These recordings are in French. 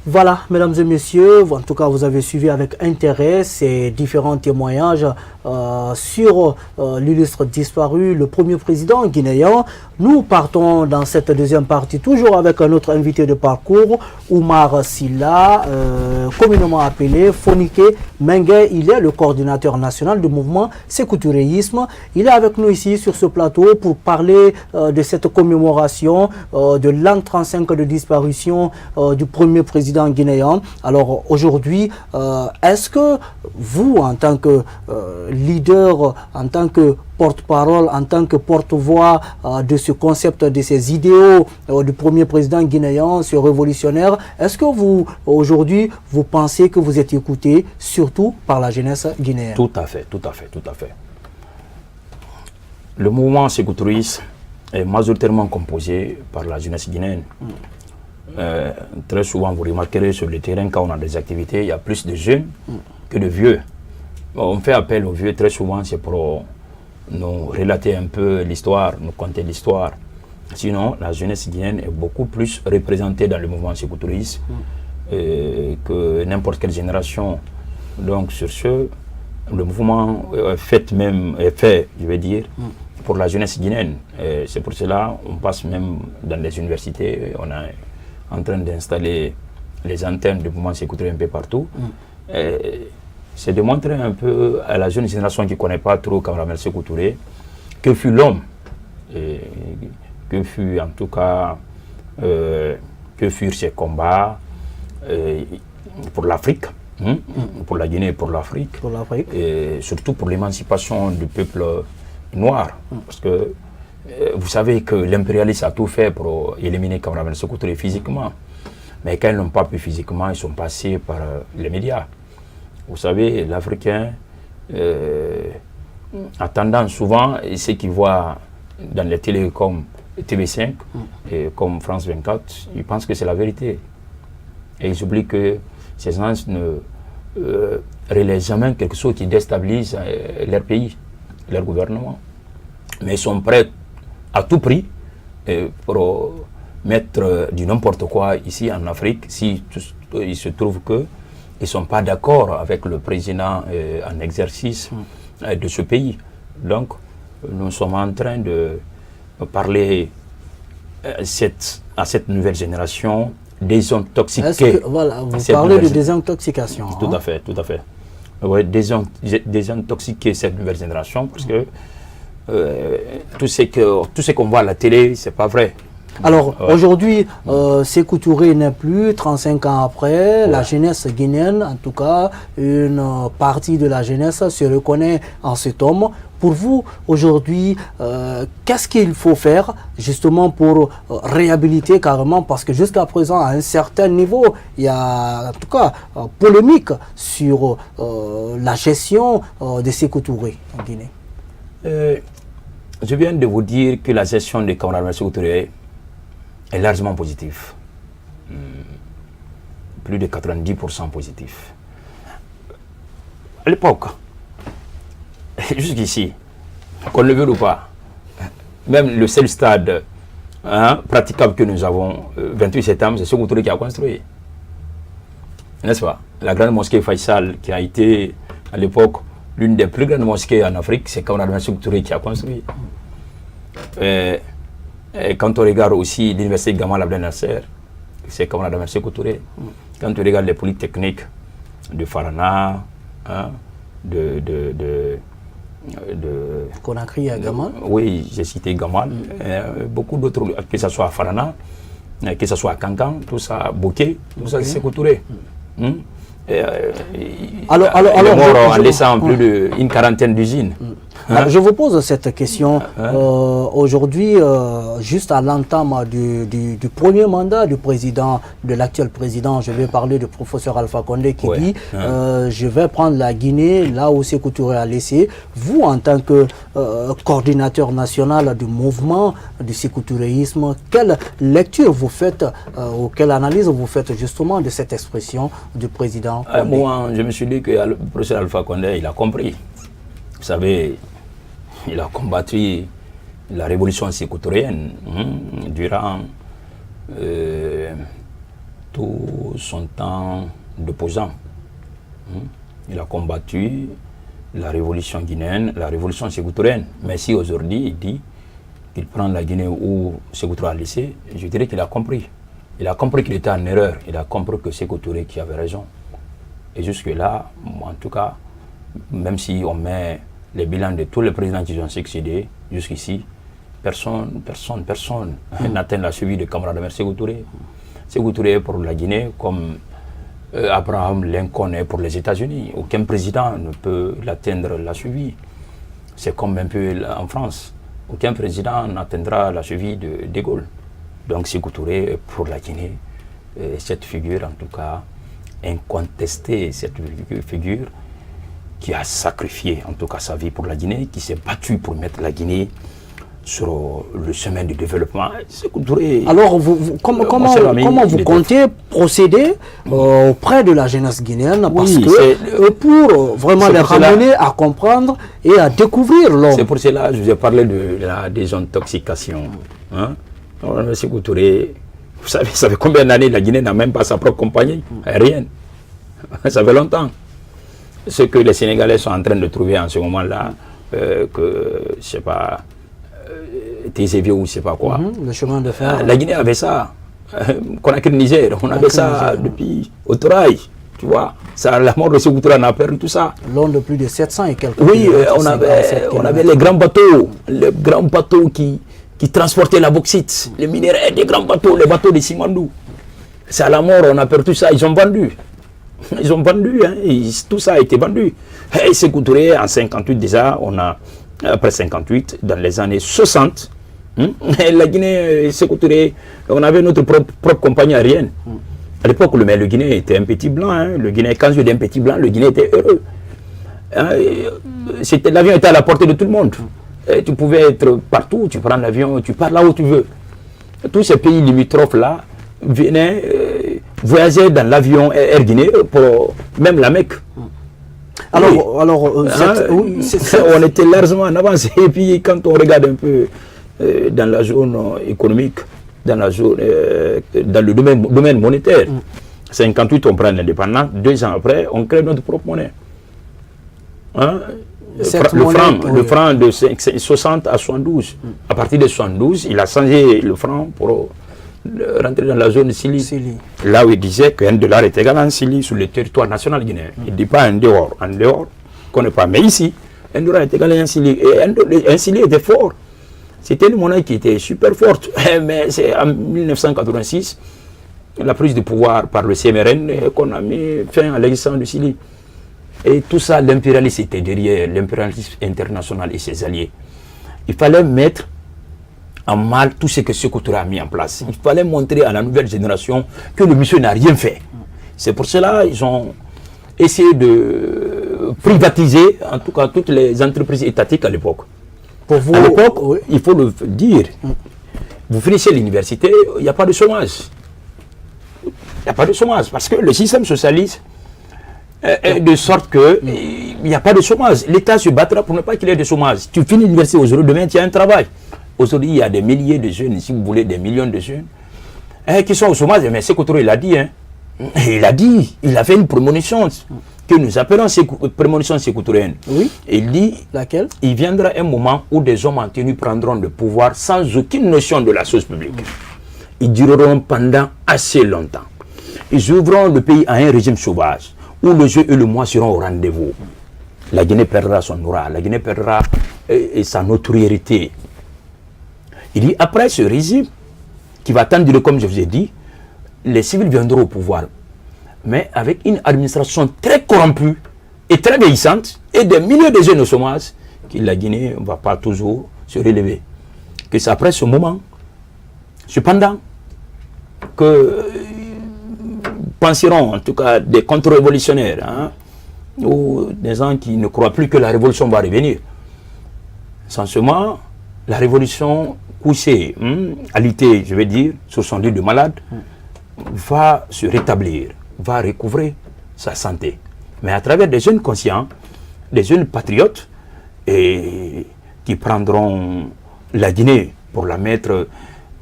Voilà, mesdames et messieurs, en tout cas, vous avez suivi avec intérêt ces différents témoignages sur l'illustre disparu, le premier président guinéen. Nous partons dans cette deuxième partie, toujours avec un autre invité de parcours, Oumar Silla, communément appelé Fonike Mengue. Il est le coordinateur national du mouvement Sékou Touréisme. Il est avec nous ici sur ce plateau pour parler de cette commémoration de l'an 35 de disparition du premier président guinéen. Alors aujourd'hui, est-ce que vous, en tant que leader, en tant que porte-parole, en tant que porte-voix de ce concept, de ces idéaux du premier président guinéen, ce révolutionnaire, est-ce que vous, aujourd'hui, vous pensez que vous êtes écouté, surtout par la jeunesse guinéenne? Tout à fait, tout à fait, tout à fait. Le mouvement Sékou Touréisme est majoritairement composé par la jeunesse guinéenne. Très souvent, vous remarquerez sur le terrain, quand on a des activités, il y a plus de jeunes que de vieux. On fait appel aux vieux très souvent, c'est pour nous relater un peu l'histoire, nous conter l'histoire. Sinon, la jeunesse guinéenne est beaucoup plus représentée dans le mouvement Sékou Touréisme que n'importe quelle génération. Donc, sur ce, le mouvement est fait, je vais dire, pour la jeunesse guinéenne. C'est pour cela qu'on passe même dans les universités, on est en train d'installer les antennes du mouvement Sékou Touré un peu partout. C'est de montrer un peu à la jeune génération qui ne connaît pas trop Camaravel Sékou Touré que fut l'homme, que fut en tout cas, que furent ses combats pour l'Afrique, pour la Guinée et pour l'Afrique, et surtout pour l'émancipation du peuple noir. Parce que vous savez que l'impérialisme a tout fait pour éliminer Camaravel Sékou Touré physiquement. Mais quand ils n'ont pas pu physiquement, ils sont passés par les médias. Vous savez, l'Africain a tendance souvent, et ceux qui voient dans les télé comme TV5 et comme France 24, ils pensent que c'est la vérité. Et ils oublient que ces gens ne relaient jamais quelque chose qui déstabilise leur pays, leur gouvernement. Mais ils sont prêts à tout prix pour mettre du n'importe quoi ici en Afrique, si il se trouve qu'ils ne sont pas d'accord avec le président en exercice de ce pays. Donc, nous sommes en train de parler à cette nouvelle génération, désintoxiquer. Voilà, vous parlez de désintoxication. Tout à fait, tout à fait. Oui, désintoxiquer cette nouvelle génération, parce que tout ce qu'on voit à la télé, c'est pas vrai. Alors aujourd'hui, Sékou Touré n'est plus, 35 ans après, la jeunesse guinéenne, en tout cas, une partie de la jeunesse se reconnaît en cet homme. Pour vous, aujourd'hui, qu'est-ce qu'il faut faire justement pour réhabiliter carrément? Parce que jusqu'à présent, à un certain niveau, il y a en tout cas polémique sur la gestion de Sékou Touré en Guinée. Je viens de vous dire que la gestion de Camaravel Sékou Touré est largement positive. Plus de 90% positif. À l'époque, jusqu'ici, qu'on le veut ou pas, même le seul stade praticable que nous avons, 28 septembre, c'est Sékou Touré qui a construit. N'est-ce pas? La grande mosquée Faisal, qui a été à l'époque l'une des plus grandes mosquées en Afrique, c'est Camaravel Sékou Touré qui a construit. Et quand on regarde aussi l'université Gamal Abdel Nasser, c'est Camaravel Sékou Touré. Quand on regarde les polytechniques de Farana, de Conakry à Gamal. Oui, j'ai cité Gamal. Beaucoup d'autres, que ce soit à Farana, que ce soit à Kankan, tout ça, Bokeh, tout ça, c'est Sékou Touré. Alors, en laissant plus d'une quarantaine d'usines. Je vous pose cette question aujourd'hui, juste à l'entame du premier mandat du président, de l'actuel président. Je vais parler du professeur Alpha Condé qui dit je vais prendre la Guinée là où Sékou Touré a laissé. Vous, en tant que coordinateur national du mouvement du Sékou Touréisme, quelle lecture vous faites ou quelle analyse vous faites justement de cette expression du président Condé? Moi, je me suis dit que le professeur Alpha Condé, il a compris. Vous savez, il a combattu la révolution sékoutourienne durant tout son temps d'opposant. Il a combattu la révolution guinéenne, la révolution sékou-touréenne. Mais si aujourd'hui il dit qu'il prend la Guinée où Sékou Touré a laissé, je dirais qu'il a compris. Il a compris qu'il était en erreur. Il a compris que Sékou Touré qui avait raison. Et jusque-là, en tout cas, même si on met les bilans de tous les présidents qui ont succédé, jusqu'ici, personne n'atteint la cheville de camarade Sékou Touré. Sékou Touré est pour la Guinée comme Abraham Lincoln est pour les États-Unis. Aucun président ne peut l'atteindre la cheville. C'est comme un peu en France. Aucun président n'atteindra la cheville de De Gaulle. Donc Sékou Touré est pour la Guinée. Cette figure, en tout cas, incontestée, cette figure qui a sacrifié en tout cas sa vie pour la Guinée, qui s'est battu pour mettre la Guinée sur le chemin du développement. Alors, comment vous comptez procéder auprès de la jeunesse guinéenne, parce que pour vraiment les ramener à comprendre et à découvrir l'homme. C'est pour cela que je vous ai parlé de la désintoxication. Sékou Touré, vous savez, ça fait combien d'années la Guinée n'a même pas sa propre compagnie? Rien. Ça fait longtemps. Ce que les Sénégalais sont en train de trouver en ce moment-là, que, je ne sais pas, TCV ou je ne sais pas quoi. Le chemin de fer. La Guinée avait ça. Conakry, Niger, on avait ça depuis Otoraï. Tu vois, ça, la mort de Sékou Touré, on a perdu tout ça. Long de plus de 700 et quelques Oui, on avait les grands bateaux qui transportaient la bauxite, les minerais, des grands bateaux, les bateaux de Simandou. C'est à la mort, on a perdu tout ça, ils ont vendu. Ils ont vendu, hein, tout ça a été vendu. Et Sékou Touré, en 58 déjà, après 58, dans les années 60, la Guinée, Sékou Touré, on avait notre propre compagnie aérienne. À l'époque, le Guinée était un petit blanc. Quand je dis un petit blanc, le Guinée était heureux. L'avion était à la portée de tout le monde. Et tu pouvais être partout, tu prends l'avion, tu pars là où tu veux. Tous ces pays limitrophes là venaient voyager dans l'avion Air Guinée pour même la Mecque. On était largement en avance. Et puis quand on regarde un peu dans la zone économique, dans le domaine monétaire, 58 on prend l'indépendance, 2 ans après on crée notre propre monnaie. Le franc de 60 à 72. À partir de 72, il a changé le franc pour rentrer dans la zone Sili. Là où il disait qu'un dollar est égal à un Sili sur le territoire national guinéen. Il ne dit pas en dehors. En dehors, qu'on ne pas. Mais ici, un dollar est égal à un Sili. Et un Sili était fort. C'était une monnaie qui était super forte. Mais c'est en 1986, la prise de pouvoir par le CMRN, qu'on a mis fin à l'existence du Sili. Et tout ça, l'impérialisme était derrière, l'impérialisme international et ses alliés. Il fallait mettre en mal tout ce que Sékou Touré a mis en place. Il fallait montrer à la nouvelle génération que le monsieur n'a rien fait. C'est pour cela qu'ils ont essayé de privatiser, en tout cas, toutes les entreprises étatiques à l'époque. À l'époque, il faut le dire, vous finissez l'université, il n'y a pas de chômage. Il n'y a pas de chômage, parce que le système socialiste de sorte qu'il n'y a pas de chômage. L'État se battra pour ne pas qu'il y ait de chômage. Tu finis l'université aujourd'hui, demain tu as un travail. Aujourd'hui, il y a des milliers de jeunes, si vous voulez, des millions de jeunes qui sont au chômage. Mais Sékou Touré, il a dit, il a fait une prémonition que nous appelons prémonition Sékou Touréenne. Oui. Il dit, laquelle? Il viendra un moment où des hommes en tenue prendront le pouvoir sans aucune notion de la chose publique. Ils dureront pendant assez longtemps. Ils ouvront le pays à un régime sauvage, où le jeu et le moi seront au rendez-vous. La Guinée perdra son aura, la Guinée perdra sa notoriété. Il dit, après ce régime, qui va tant durer comme je vous ai dit, les civils viendront au pouvoir, mais avec une administration très corrompue et très vieillissante, et des milliers de jeunes au chômage, que la Guinée ne va pas toujours se relever. Que c'est après ce moment, cependant, que penseront en tout cas des contre-révolutionnaires, ou des gens qui ne croient plus que la révolution va revenir. Sans ce moment, la révolution couchée, alitée, je vais dire, sur son lit de malade, va se rétablir, va recouvrer sa santé. Mais à travers des jeunes conscients, des jeunes patriotes, et qui prendront la Guinée pour la mettre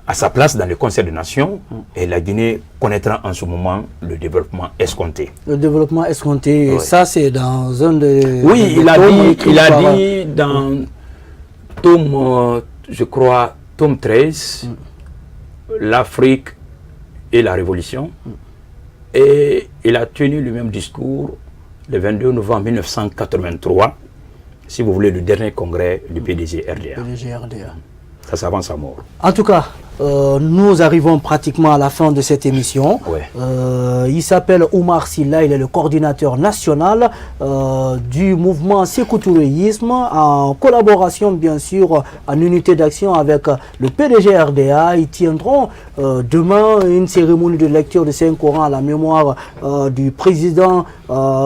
à sa place dans le concert des nations et la Guinée connaîtra en ce moment le développement escompté. Le développement escompté, Oui. ça c'est dans un des... Oui, des il a tomes dit, écrits par- dans tome, je crois, tome 13, l'Afrique et la Révolution. Et il a tenu le même discours le 22 novembre 1983, si vous voulez, le dernier congrès du PDG RDA. le GRDA. Ça s'avance à mort. En tout cas, nous arrivons pratiquement à la fin de cette émission. Ouais. Il s'appelle Oumar Silla, il est le coordinateur national du mouvement sécoutouréisme, en collaboration bien sûr, en unité d'action avec le PDG RDA. Ils tiendront demain une cérémonie de lecture de Saint-Coran à la mémoire du président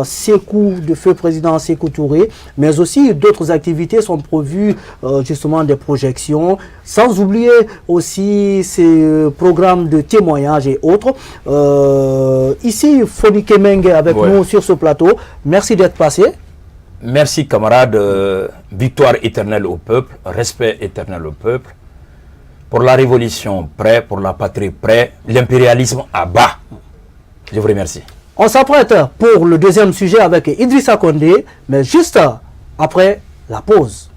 Sékou, de feu président Sékou Touré, mais aussi d'autres activités sont prévues, justement des projections, sans oublier aussi ces programmes de témoignages et autres. Ici, Fodi Kemenge avec nous sur ce plateau. Merci d'être passé. Merci camarades, victoire éternelle au peuple, respect éternel au peuple. Pour la révolution, prêt, pour la patrie, prêt, l'impérialisme à bas. Je vous remercie. On s'apprête pour le deuxième sujet avec Idrissa Condé, mais juste après la pause.